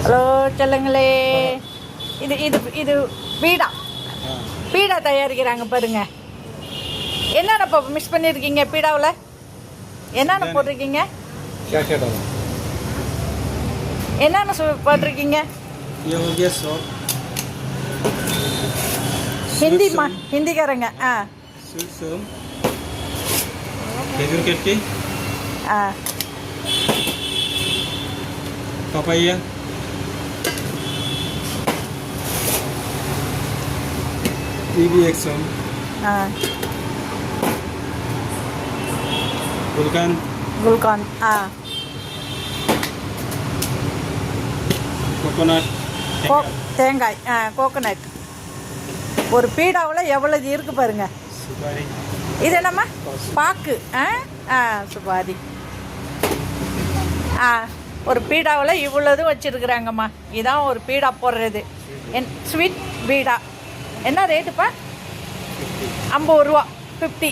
Hello சொல்லுங்களே. இது இது இது பீடா பீடா தயாரிக்கிறாங்க பாருங்க. என்னென்ன இப்போ மிக்ஸ் பண்ணியிருக்கீங்க பீடாவில்? என்னென்ன போட்டிருக்கீங்க? என்னென்ன போட்டிருக்கீங்க? ஹிந்திக்காரங்க. papaya, EBXM, குல்கான், coconut, தேங்காய், கோகோனட். ஒரு பீடாவில் எவ்வளவு இருக்கு பாருங்க. இது என்னம்மா? பாக்கு. சுபாரி. ஒரு பீடாவில் இவ்வளோது வச்சுருக்குறாங்கம்மா. இதான் ஒரு பீடா போடுறது. ஸ்வீட் பீடா என்ன ரேட்டுப்பா? 50 ரூபா, 50.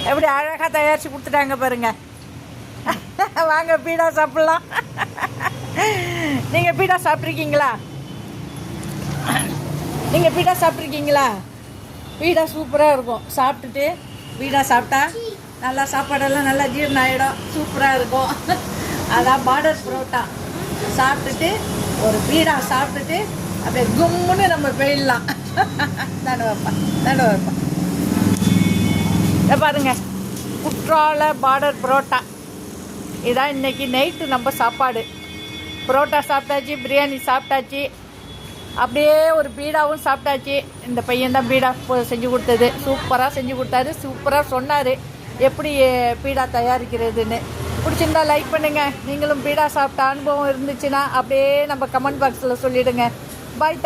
எப்படி அழகாக தயாரித்து கொடுத்துட்டாங்க பாருங்க. வாங்க பீடா சாப்பிட்லாம். நீங்கள் பீடா சாப்பிட்ருக்கீங்களா? நீங்கள் பீடா சாப்பிட்ருக்கீங்களா? பீடா சூப்பராக இருக்கும். சாப்பிட்டுட்டு பீடா சாப்பிட்டா நல்லா சாப்பாடெல்லாம் நல்லா ஜீரணம் ஆகிடும். சூப்பராக இருக்கும். அதான் பார்டர் புரோட்டா சாப்பிட்டுட்டு ஒரு பீடா சாப்பிட்டுட்டு அப்படியே கும்முன்னு நம்ம போயிடலாம். தானே வைப்பா பாருங்க. குற்றால பார்டர் புரோட்டா இதான் இன்றைக்கி நைட்டு நம்ம சாப்பாடு. புரோட்டா சாப்பிட்டாச்சு, பிரியாணி சாப்பிட்டாச்சு, அப்படியே ஒரு பீடாவும் சாப்பிட்டாச்சு. இந்த பையன் தான் பீடா செஞ்சு கொடுத்தது. சூப்பராக செஞ்சு கொடுத்தாரு. சூப்பராக சொன்னார் எப்படி பீடா தயாரிக்கிறதுன்னு. பிடிச்சிருந்தா லைக் பண்ணுங்கள். நீங்களும் பீடா சாப்பிட்ட அனுபவம் இருந்துச்சுன்னா அப்படியே நம்ம கமெண்ட் பாக்ஸில் சொல்லிவிடுங்க. பாய்.